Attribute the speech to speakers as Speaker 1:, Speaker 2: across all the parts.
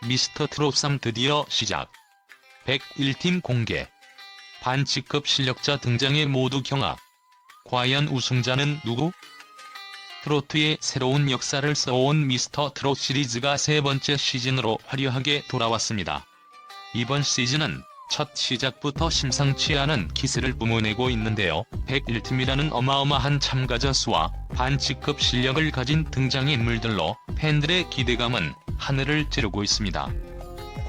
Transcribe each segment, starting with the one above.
Speaker 1: 미스터 트롯 3 드디어 시작. 101팀 공개. 반칙급 실력자 등장에 모두 경악. 과연 우승자는 누구? 트로트의 새로운 역사를 써온 미스터 트롯 시리즈가 세 번째 시즌으로 화려하게 돌아왔습니다. 이번 시즌은 첫 시작부터 심상치 않은 기세를 뿜어내고 있는데요. 101팀이라는 어마어마한 참가자 수와 반칙급 실력을 가진 등장인물들로 팬들의 기대감은 하늘을 찌르고 있습니다.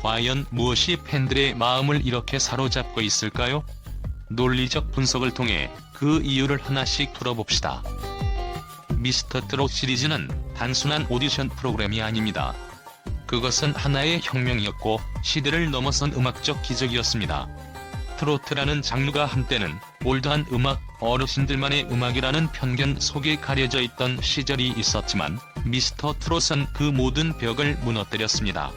Speaker 1: 과연 무엇이 팬들의 마음을 이렇게 사로잡고 있을까요? 논리적 분석을 통해 그 이유를 하나씩 풀어봅시다. 미스터 트롯 시리즈는 단순한 오디션 프로그램이 아닙니다. 그것은 하나의 혁명이었고 시대를 넘어선 음악적 기적이었습니다. 트로트라는 장르가 한때는 올드한 음악, 어르신들만의 음악이라는 편견 속에 가려져 있던 시절이 있었지만 미스터 트롯은 그 모든 벽을 무너뜨렸습니다.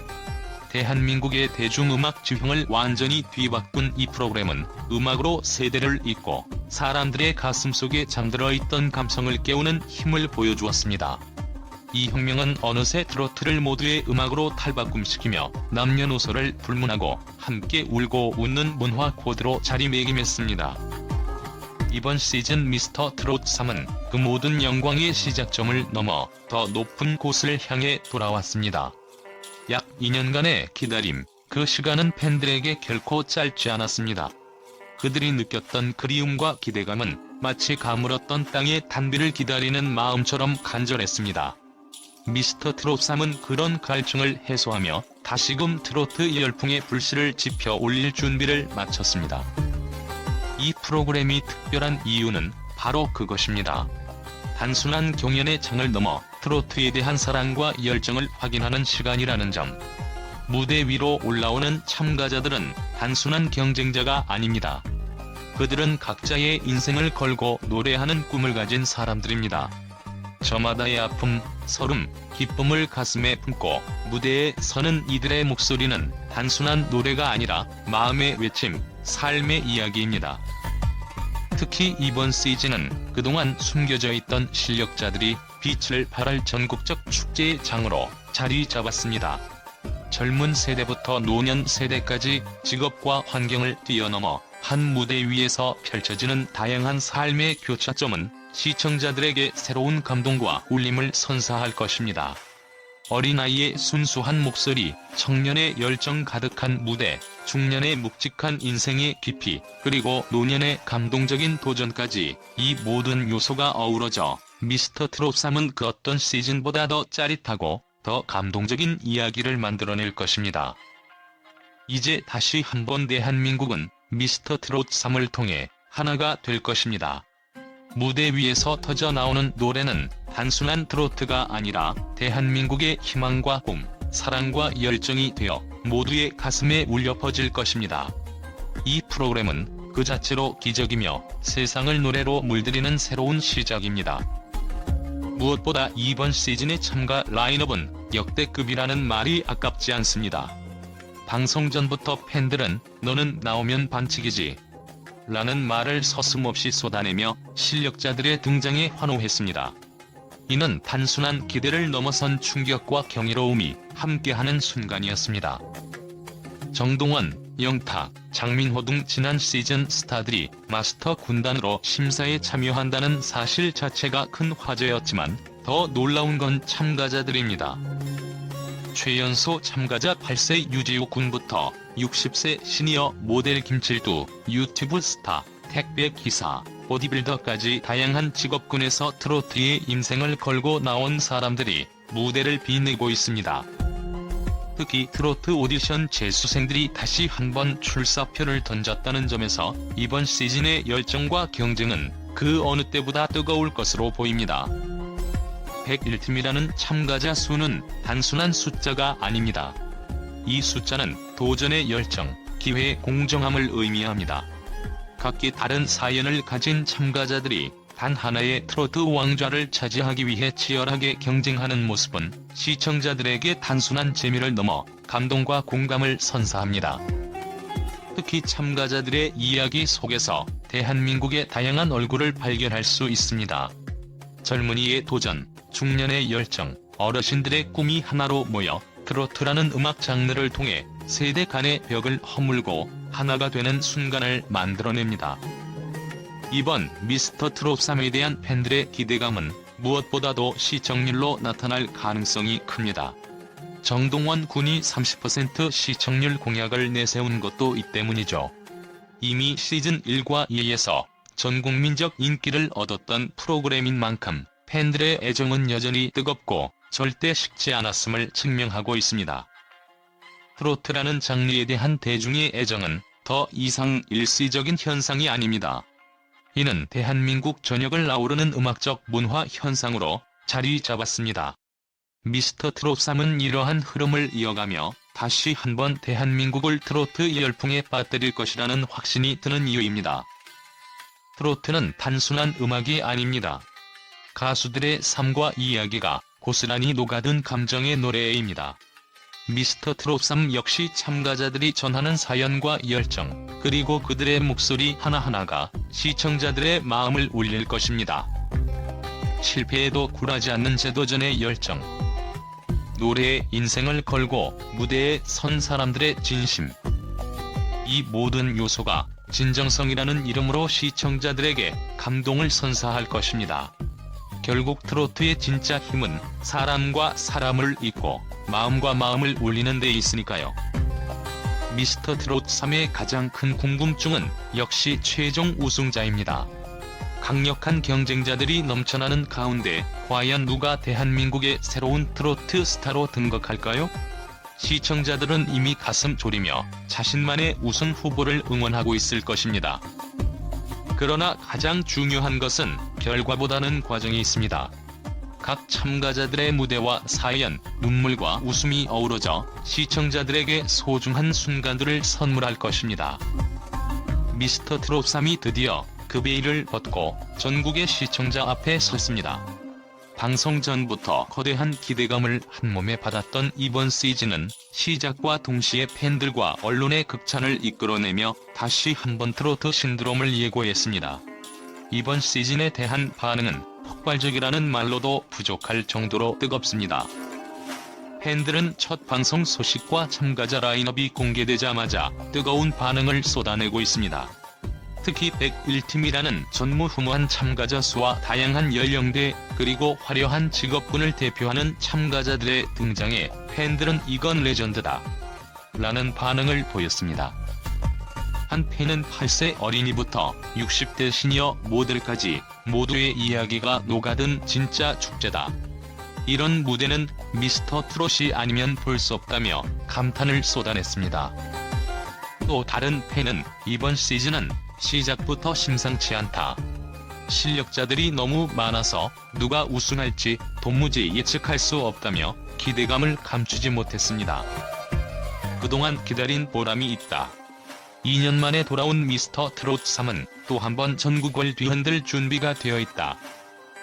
Speaker 1: 대한민국의 대중음악 지형을 완전히 뒤바꾼 이 프로그램은 음악으로 세대를 잇고 사람들의 가슴속에 잠들어 있던 감성을 깨우는 힘을 보여주었습니다. 이 혁명은 어느새 트로트를 모두의 음악으로 탈바꿈시키며 남녀노소를 불문하고 함께 울고 웃는 문화 코드로 자리매김했습니다. 이번 시즌 미스터 트롯 3은 그 모든 영광의 시작점을 넘어 더 높은 곳을 향해 돌아왔습니다. 약 2년간의 기다림, 그 시간은 팬들에게 결코 짧지 않았습니다. 그들이 느꼈던 그리움과 기대감은 마치 가물었던 땅의 단비를 기다리는 마음처럼 간절했습니다. 미스터 트롯 3은 그런 갈증을 해소하며 다시금 트로트 열풍의 불씨를 지펴 올릴 준비를 마쳤습니다. 이 프로그램이 특별한 이유는 바로 그것입니다. 단순한 경연의 장을 넘어 트로트에 대한 사랑과 열정을 확인하는 시간이라는 점. 무대 위로 올라오는 참가자들은 단순한 경쟁자가 아닙니다. 그들은 각자의 인생을 걸고 노래하는 꿈을 가진 사람들입니다. 저마다의 아픔, 서름, 기쁨을 가슴에 품고 무대에 서는 이들의 목소리는 단순한 노래가 아니라 마음의 외침, 삶의 이야기입니다. 특히 이번 시즌은 그동안 숨겨져 있던 실력자들이 빛을 발할 전국적 축제의 장으로 자리 잡았습니다. 젊은 세대부터 노년 세대까지 직업과 환경을 뛰어넘어 한 무대 위에서 펼쳐지는 다양한 삶의 교차점은 시청자들에게 새로운 감동과 울림을 선사할 것입니다. 어린아이의 순수한 목소리, 청년의 열정 가득한 무대, 중년의 묵직한 인생의 깊이, 그리고 노년의 감동적인 도전까지 이 모든 요소가 어우러져 미스터 트롯 3은 그 어떤 시즌보다 더 짜릿하고 더 감동적인 이야기를 만들어낼 것입니다. 이제 다시 한번 대한민국은 미스터 트롯 3을 통해 하나가 될 것입니다. 무대 위에서 터져나오는 노래는 단순한 트로트가 아니라 대한민국의 희망과 꿈, 사랑과 열정이 되어 모두의 가슴에 울려 퍼질 것입니다. 이 프로그램은 그 자체로 기적이며 세상을 노래로 물들이는 새로운 시작입니다. 무엇보다 이번 시즌의 참가 라인업은 역대급이라는 말이 아깝지 않습니다. 방송 전부터 팬들은 "너는 나오면 반칙이지" 라는 말을 서슴없이 쏟아내며 실력자들의 등장에 환호했습니다. 이는 단순한 기대를 넘어선 충격과 경이로움이 함께하는 순간이었습니다. 정동원, 영탁, 장민호 등 지난 시즌 스타들이 마스터 군단으로 심사에 참여한다는 사실 자체가 큰 화제였지만 더 놀라운 건 참가자들입니다. 최연소 참가자 8세 유지우 군부터 60세 시니어 모델 김칠두, 유튜브 스타, 택배 기사, 보디빌더까지 다양한 직업군에서 트로트의 인생을 걸고 나온 사람들이 무대를 빛내고 있습니다. 특히 트로트 오디션 재수생들이 다시 한번 출사표를 던졌다는 점에서 이번 시즌의 열정과 경쟁은 그 어느 때보다 뜨거울 것으로 보입니다. 101팀이라는 참가자 수는 단순한 숫자가 아닙니다. 이 숫자는 도전의 열정, 기회의 공정함을 의미합니다. 각기 다른 사연을 가진 참가자들이 단 하나의 트로트 왕좌를 차지하기 위해 치열하게 경쟁하는 모습은 시청자들에게 단순한 재미를 넘어 감동과 공감을 선사합니다. 특히 참가자들의 이야기 속에서 대한민국의 다양한 얼굴을 발견할 수 있습니다. 젊은이의 도전, 중년의 열정, 어르신들의 꿈이 하나로 모여 트로트라는 음악 장르를 통해 세대 간의 벽을 허물고 하나가 되는 순간을 만들어냅니다. 이번 미스터 트롯 3에 대한 팬들의 기대감은 무엇보다도 시청률로 나타날 가능성이 큽니다. 정동원 군이 30% 시청률 공약을 내세운 것도 이 때문이죠. 이미 시즌 1과 2에서 전국민적 인기를 얻었던 프로그램인 만큼 팬들의 애정은 여전히 뜨겁고 절대 식지 않았음을 증명하고 있습니다. 트로트라는 장르에 대한 대중의 애정은 더 이상 일시적인 현상이 아닙니다. 이는 대한민국 전역을 아우르는 음악적 문화 현상으로 자리 잡았습니다. 미스터 트롯 3은 이러한 흐름을 이어가며 다시 한번 대한민국을 트로트 열풍에 빠뜨릴 것이라는 확신이 드는 이유입니다. 트로트는 단순한 음악이 아닙니다. 가수들의 삶과 이야기가 고스란히 녹아든 감정의 노래입니다. 미스터 트롯 3 역시 참가자들이 전하는 사연과 열정, 그리고 그들의 목소리 하나하나가 시청자들의 마음을 울릴 것입니다. 실패에도 굴하지 않는 제도전의 열정, 노래에 인생을 걸고 무대에 선 사람들의 진심, 이 모든 요소가 진정성이라는 이름으로 시청자들에게 감동을 선사할 것입니다. 결국 트로트의 진짜 힘은 사람과 사람을 잇고 마음과 마음을 울리는 데 있으니까요. 미스터 트롯 3의 가장 큰 궁금증은 역시 최종 우승자입니다. 강력한 경쟁자들이 넘쳐나는 가운데 과연 누가 대한민국의 새로운 트로트 스타로 등극할까요? 시청자들은 이미 가슴 졸이며 자신만의 우승 후보를 응원하고 있을 것입니다. 그러나 가장 중요한 것은 결과보다는 과정이 있습니다. 각 참가자들의 무대와 사연, 눈물과 웃음이 어우러져 시청자들에게 소중한 순간들을 선물할 것입니다. 미스터 트롯 3이 드디어 그 베일을 벗고 전국의 시청자 앞에 섰습니다. 방송 전부터 거대한 기대감을 한몸에 받았던 이번 시즌은 시작과 동시에 팬들과 언론의 극찬을 이끌어내며 다시 한번 트로트 신드롬을 예고했습니다. 이번 시즌에 대한 반응은 폭발적이라는 말로도 부족할 정도로 뜨겁습니다. 팬들은 첫 방송 소식과 참가자 라인업이 공개되자마자 뜨거운 반응을 쏟아내고 있습니다. 특히 101팀이라는 전무후무한 참가자 수와 다양한 연령대 그리고 화려한 직업군을 대표하는 참가자들의 등장에 팬들은 이건 레전드다 라는 반응을 보였습니다. 한 팬은 8세 어린이부터 60대 시니어 모델까지 모두의 이야기가 녹아든 진짜 축제다. 이런 무대는 미스터 트롯이 아니면 볼 수 없다며 감탄을 쏟아냈습니다. 또 다른 팬은 이번 시즌은 시작부터 심상치 않다. 실력자들이 너무 많아서 누가 우승할지 도무지 예측할 수 없다며 기대감을 감추지 못했습니다. 그동안 기다린 보람이 있다. 2년 만에 돌아온 미스터 트롯 3은 또 한 번 전국을 뒤흔들 준비가 되어 있다.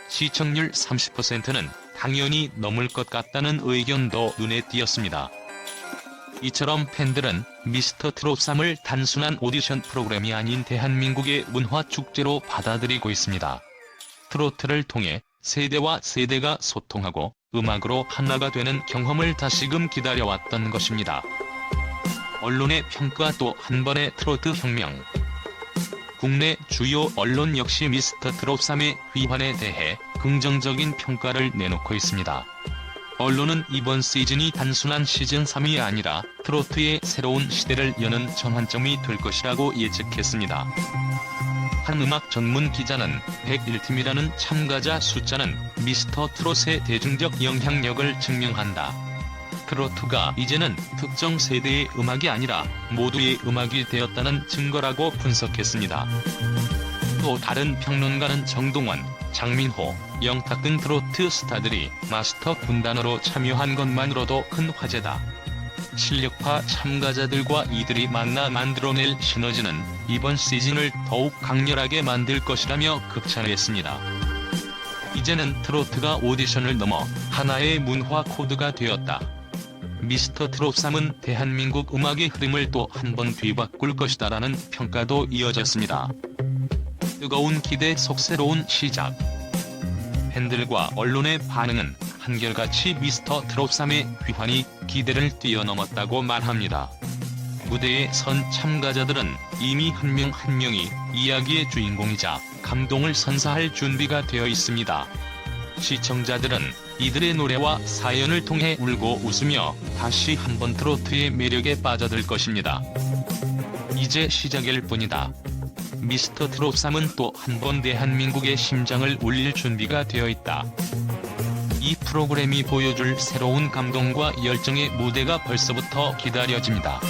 Speaker 1: 시청률 30%는 당연히 넘을 것 같다는 의견도 눈에 띄었습니다. 이처럼 팬들은 미스터 트롯 3을 단순한 오디션 프로그램이 아닌 대한민국의 문화축제로 받아들이고 있습니다. 트로트를 통해 세대와 세대가 소통하고 음악으로 하나가 되는 경험을 다시금 기다려왔던 것입니다. 언론의 평가 또 한 번의 트로트 혁명. 국내 주요 언론 역시 미스터 트롯 3의 귀환에 대해 긍정적인 평가를 내놓고 있습니다. 언론은 이번 시즌이 단순한 시즌 3이 아니라 트로트의 새로운 시대를 여는 전환점이 될 것이라고 예측했습니다. 한 음악 전문 기자는 101팀이라는 참가자 숫자는 미스터 트롯의 대중적 영향력을 증명한다. 트로트가 이제는 특정 세대의 음악이 아니라 모두의 음악이 되었다는 증거라고 분석했습니다. 또 다른 평론가는 정동원, 장민호, 영탁 등 트로트 스타들이 마스터 군단으로 참여한 것만으로도 큰 화제다. 실력파 참가자들과 이들이 만나 만들어낼 시너지는 이번 시즌을 더욱 강렬하게 만들 것이라며 극찬했습니다. 이제는 트로트가 오디션을 넘어 하나의 문화 코드가 되었다. 미스터 트롯 3은 대한민국 음악의 흐름을 또 한 번 뒤바꿀 것이다라는 평가도 이어졌습니다. 뜨거운 기대 속 새로운 시작. 팬들과 언론의 반응은 한결같이 미스터 트롯 3의 귀환이 기대를 뛰어넘었다고 말합니다. 무대에 선 참가자들은 이미 한 명 한 명이 이야기의 주인공이자 감동을 선사할 준비가 되어 있습니다. 시청자들은 이들의 노래와 사연을 통해 울고 웃으며 다시 한번 트로트의 매력에 빠져들 것입니다. 이제 시작일 뿐이다. 미스터 트롯 3은 또 한 번 대한민국의 심장을 울릴 준비가 되어 있다. 이 프로그램이 보여줄 새로운 감동과 열정의 무대가 벌써부터 기다려집니다.